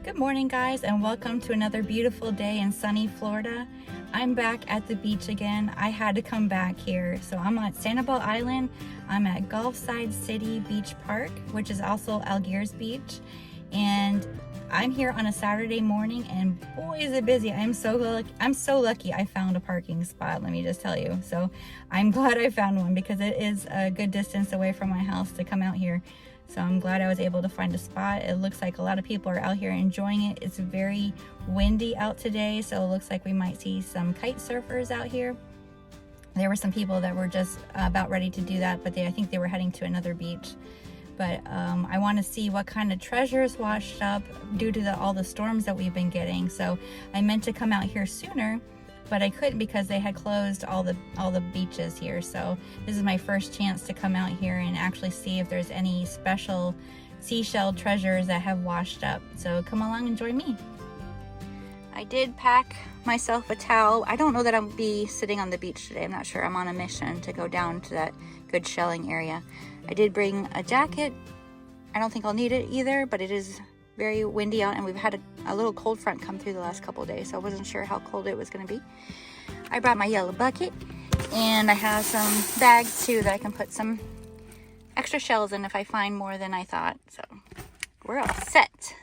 Good morning, guys, and welcome to another beautiful day in sunny Florida. I'm back at the beach again. I had to come back here. So I'm at Sanibel Island. I'm at Gulfside City Beach Park, which is also Algiers Beach. And I'm here on a Saturday morning, and boy, is it busy. I'm so lucky I found a parking spot, let me just tell you. So I'm glad I found one because it is a good distance away from my house to come out here. So I'm glad I was able to find a spot. It looks like a lot of people are out here enjoying it. It's very windy out today, so it looks like we might see some kite surfers out here. There were some people that were just about ready to do that, but I think they were heading to another beach. But I want to see what kind of treasures washed up due to all the storms that we've been getting. So I meant to come out here sooner, but I couldn't because they had closed all the beaches here. So this is my first chance to come out here and actually see if there's any special seashell treasures that have washed up. So come along and join me. I did pack myself a towel. I don't know that I'll be sitting on the beach today. I'm not sure. I'm on a mission to go down to that good shelling area. I did bring a jacket. I don't think I'll need it either, but it is very windy out, and we've had a little cold front come through the last couple of days, so I wasn't sure how cold it was going to be. I brought my yellow bucket, and I have some bags too that I can put some extra shells in if I find more than I thought. So we're all set.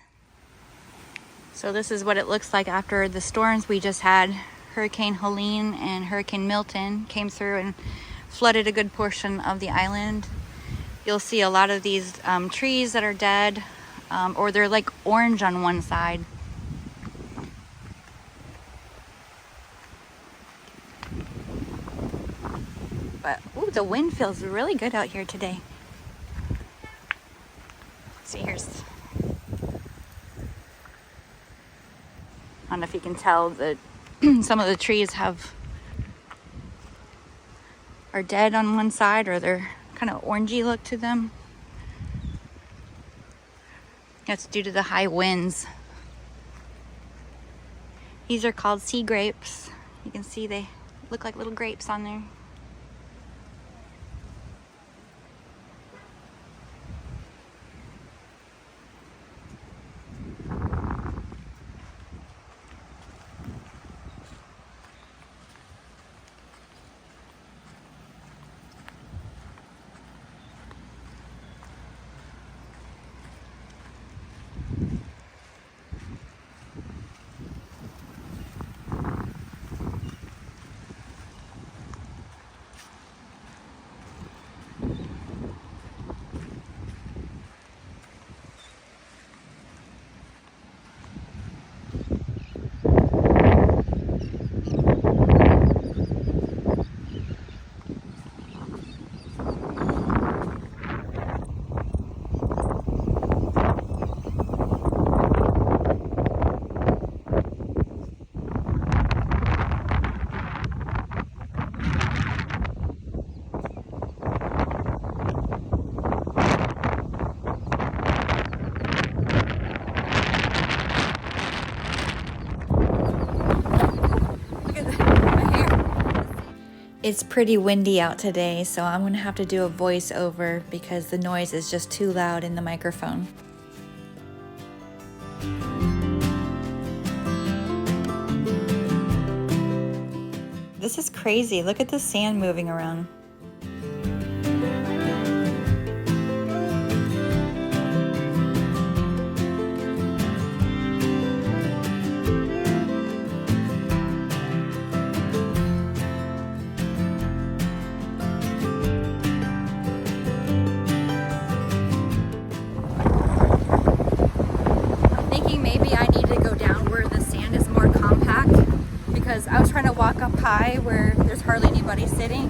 So this is what it looks like after the storms we just had. Hurricane Helene and Hurricane Milton came through and flooded a good portion of the island. You'll see a lot of these trees that are dead, or they're like orange on one side. But ooh, the wind feels really good out here today. See, here's, I don't know if you can tell that some of the trees are dead on one side, or they're kind of orangey look to them. That's due to the high winds. These are called sea grapes. You can see they look like little grapes on there. It's pretty windy out today, so I'm gonna have to do a voiceover because the noise is just too loud in the microphone. This is crazy. Look at the sand moving around. I was trying to walk up high where there's hardly anybody sitting,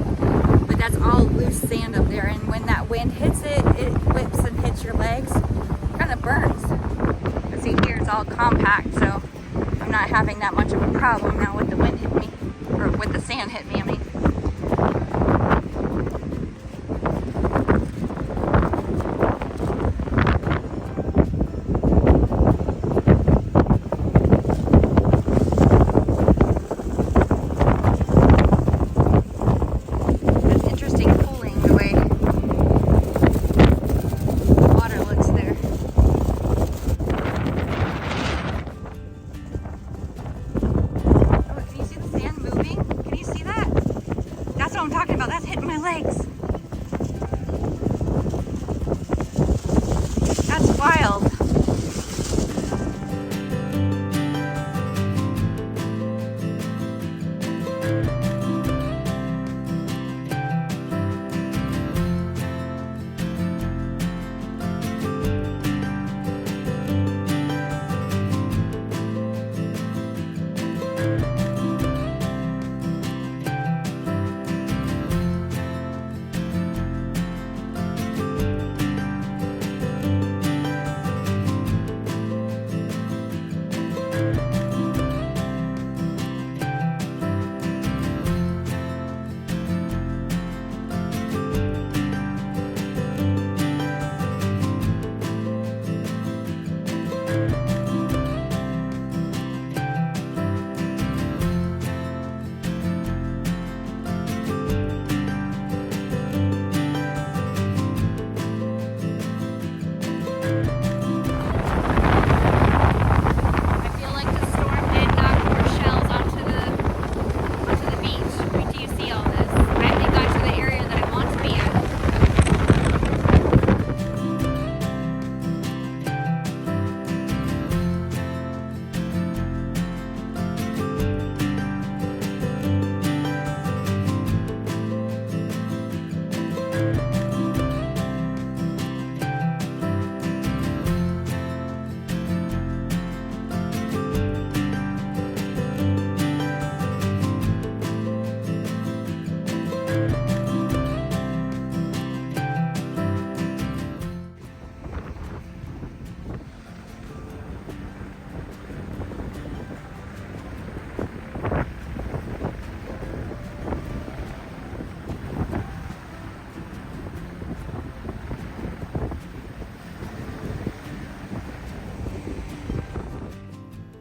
but that's all loose sand up there, and when that wind hits it, it whips and hits your legs. It kind of burns. But see, here it's all compact, so I'm not having that much of a problem now with the wind hit me, or with the sand hit me, I mean.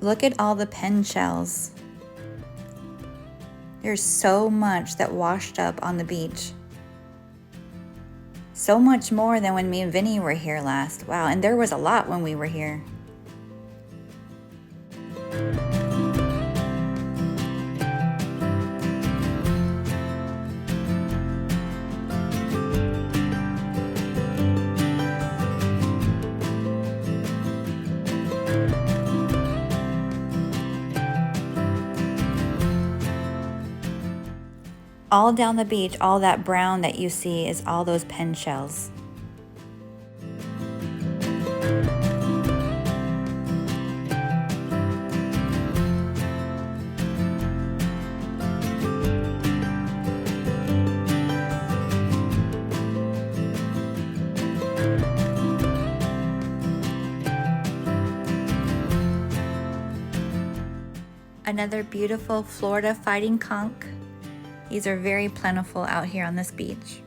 Look at all the pen shells. There's so much that washed up on the beach. So much more than when me and Vinny were here last. Wow, and there was a lot when we were here. All down the beach, all that brown that you see is all those pen shells. Another beautiful Florida fighting conch. These are very plentiful out here on this beach.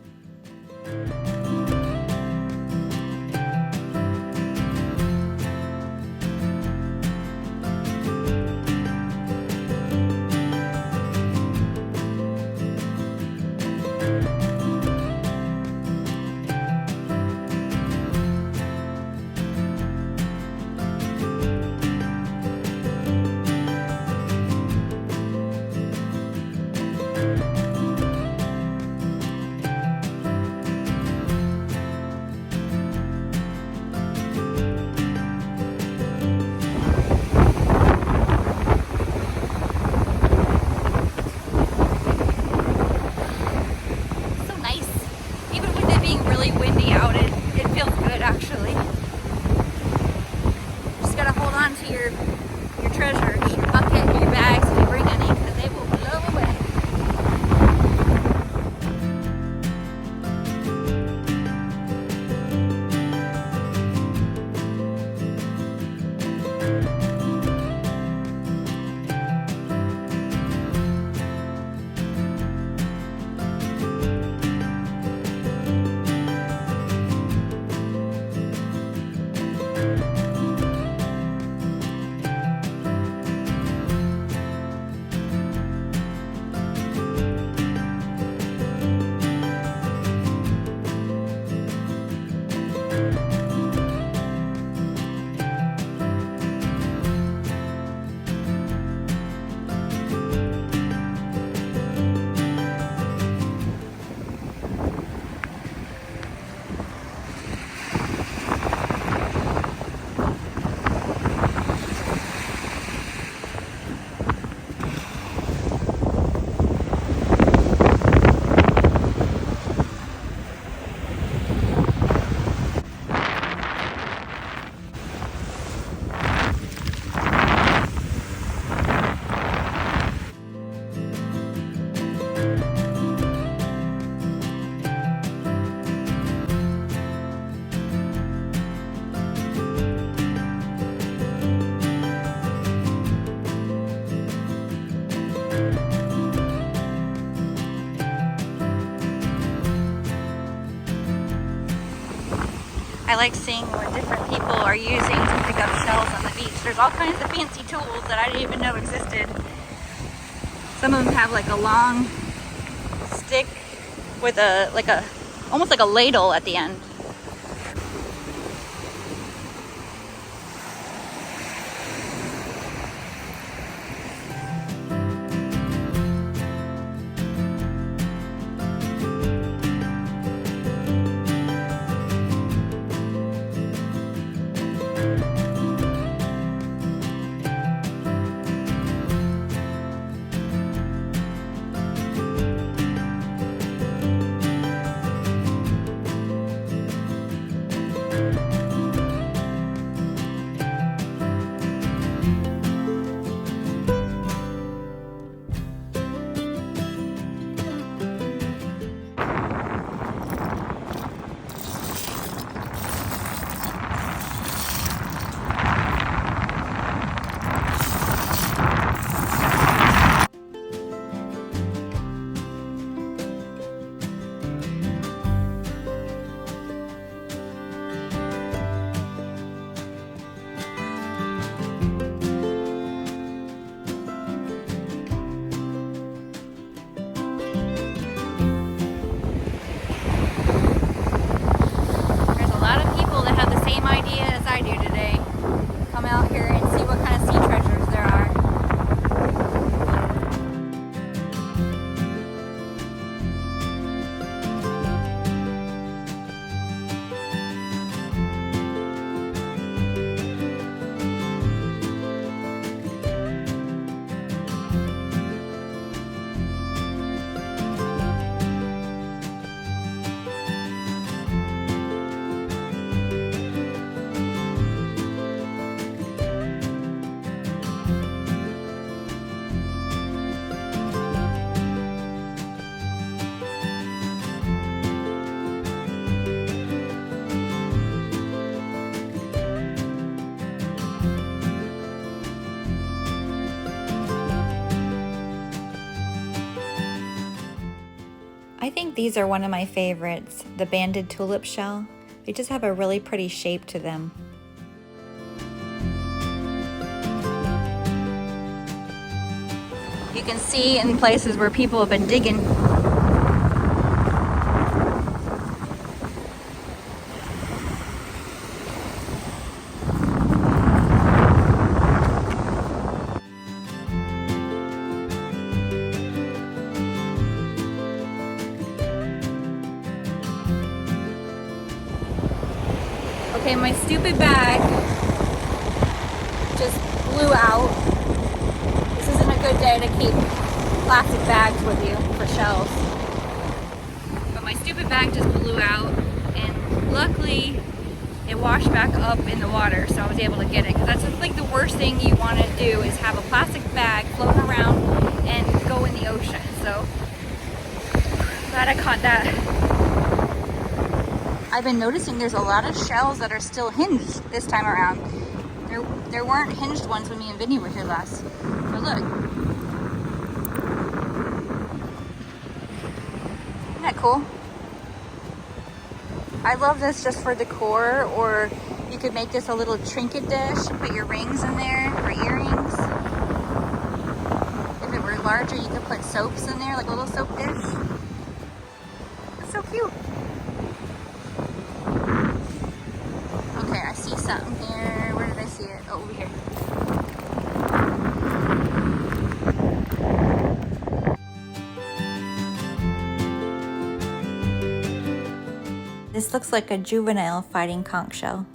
I like seeing what different people are using to pick up shells on the beach. There's all kinds of fancy tools that I didn't even know existed. Some of them have like a long stick with almost like a ladle at the end. think these are one of my favorites, the banded tulip shell. They just have a really pretty shape to them. You can see in places where people have been digging. Okay, my stupid bag just blew out. This isn't a good day to keep plastic bags with you for shells. But my stupid bag just blew out, and luckily it washed back up in the water, so I was able to get it. Because that's just like the worst thing you want to do is have a plastic bag float around and go in the ocean. So glad I caught that. I've been noticing there's a lot of shells that are still hinged this time around. There weren't hinged ones when me and Vinny were here last. But look. Isn't that cool? I love this just for decor, or you could make this a little trinket dish, put your rings in there, or earrings. If it were larger, you could put soaps in there, like a little soap dish. It's so cute. Okay, I see something here. Where did I see it? Oh, over here. This looks like a juvenile fighting conch shell.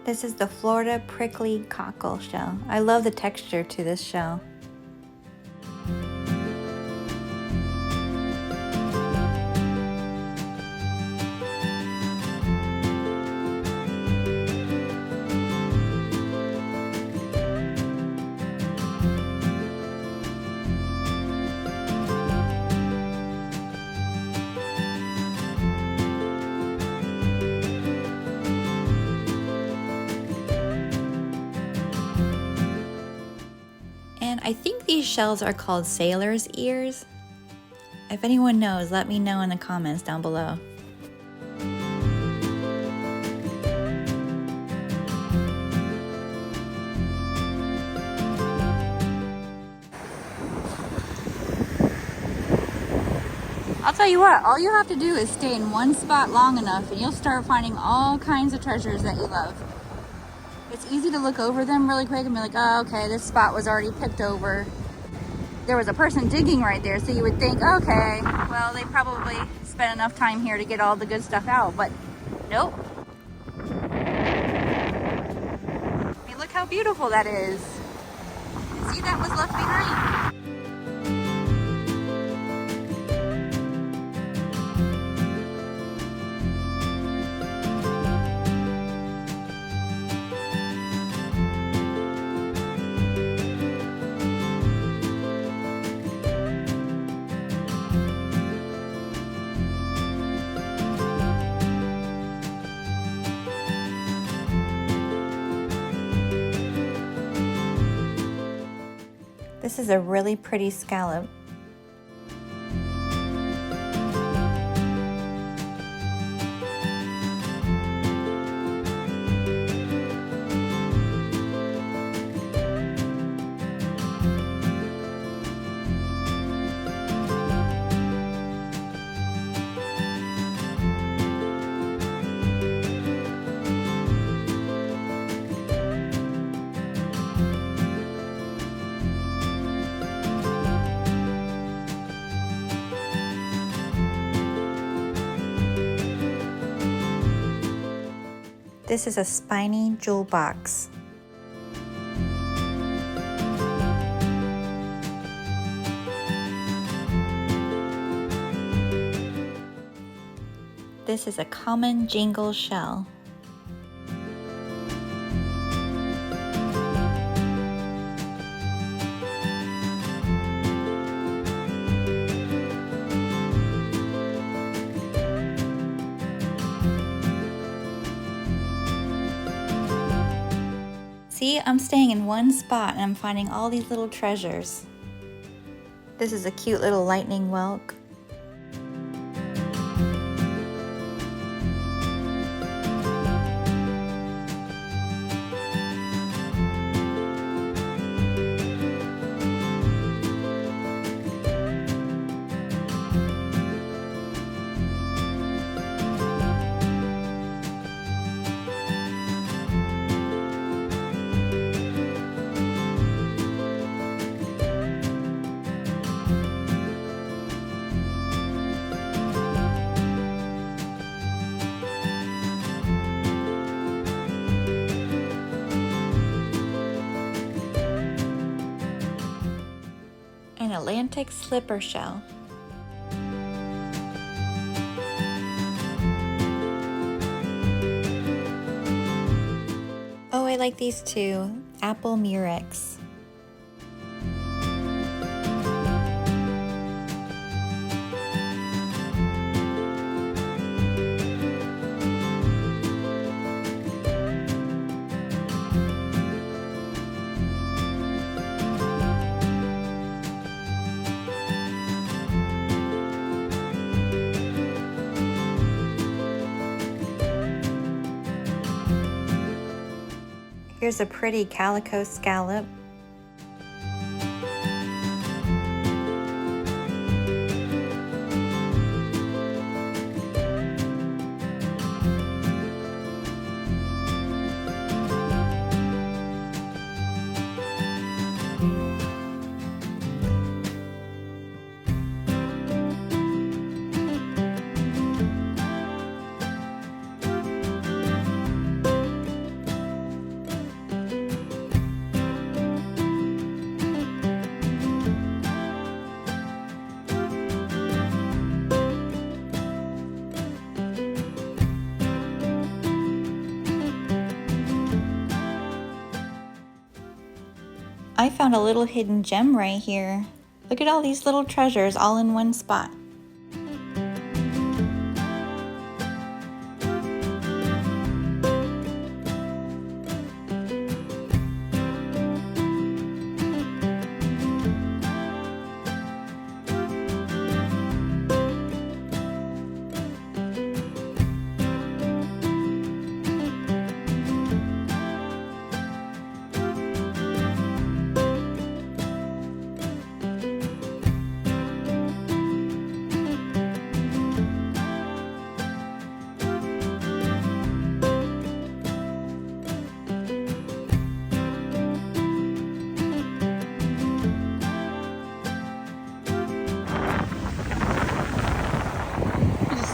This is the Florida prickly cockle shell. I love the texture to this shell. And I think these shells are called sailor's ears. If anyone knows, let me know in the comments down below. I'll tell you what, all you have to do is stay in one spot long enough and you'll start finding all kinds of treasures that you love. It's easy to look over them really quick and be like, oh, okay, this spot was already picked over. There was a person digging right there, so you would think, okay, well, they probably spent enough time here to get all the good stuff out, but nope. I mean, look how beautiful that is. See, that was left behind. This is a really pretty scallop. This is a spiny jewel box. This is a common jingle shell. See, I'm staying in one spot and I'm finding all these little treasures. This is a cute little lightning whelk. An Atlantic slipper shell. Oh, I like these too. Apple murex. Here's a pretty calico scallop. I found a little hidden gem right here. Look at all these little treasures all in one spot.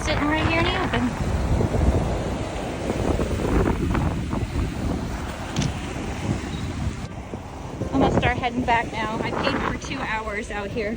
Sitting right here in the open. I'm gonna start heading back now. I paid for 2 hours out here.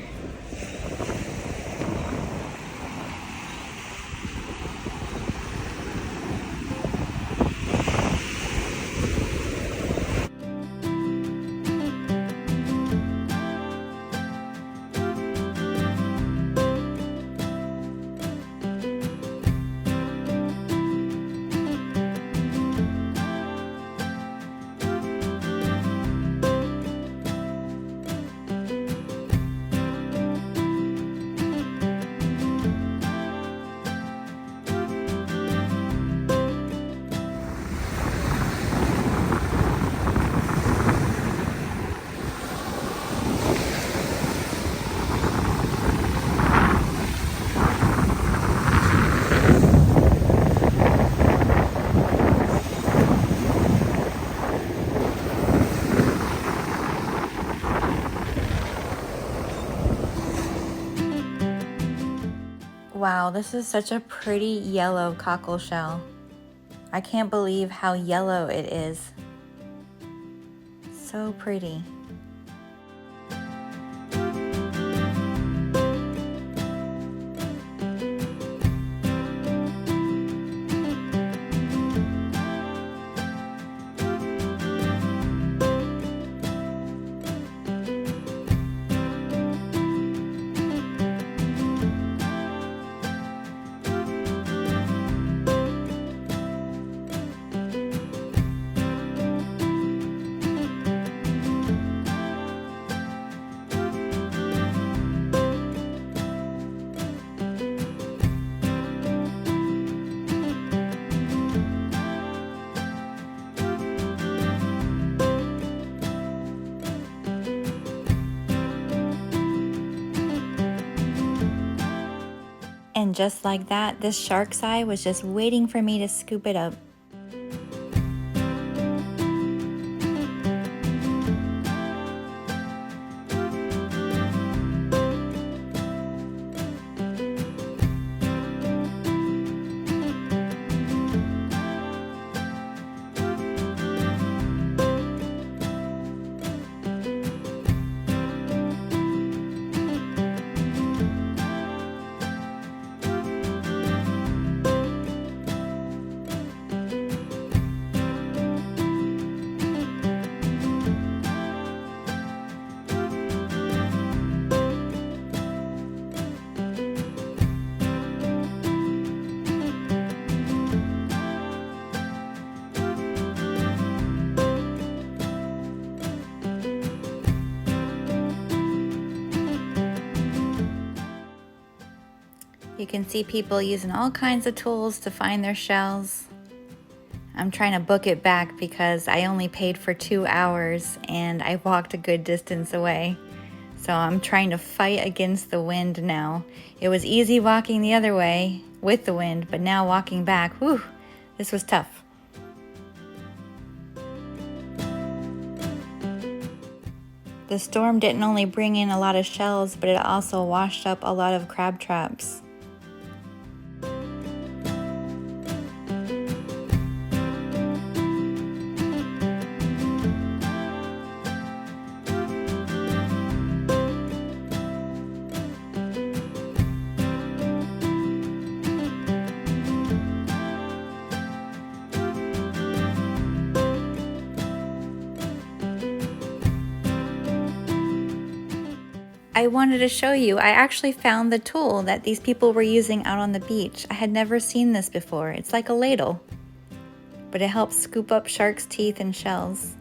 Wow, this is such a pretty yellow cockle shell. I can't believe how yellow it is. So pretty. And just like that, this shark's eye was just waiting for me to scoop it up. You can see people using all kinds of tools to find their shells. I'm trying to book it back because I only paid for 2 hours and I walked a good distance away. So I'm trying to fight against the wind now. It was easy walking the other way with the wind, but now walking back, whew, this was tough. The storm didn't only bring in a lot of shells, but it also washed up a lot of crab traps. I wanted to show you, I actually found the tool that these people were using out on the beach. I had never seen this before. It's like a ladle, but it helps scoop up shark's teeth and shells.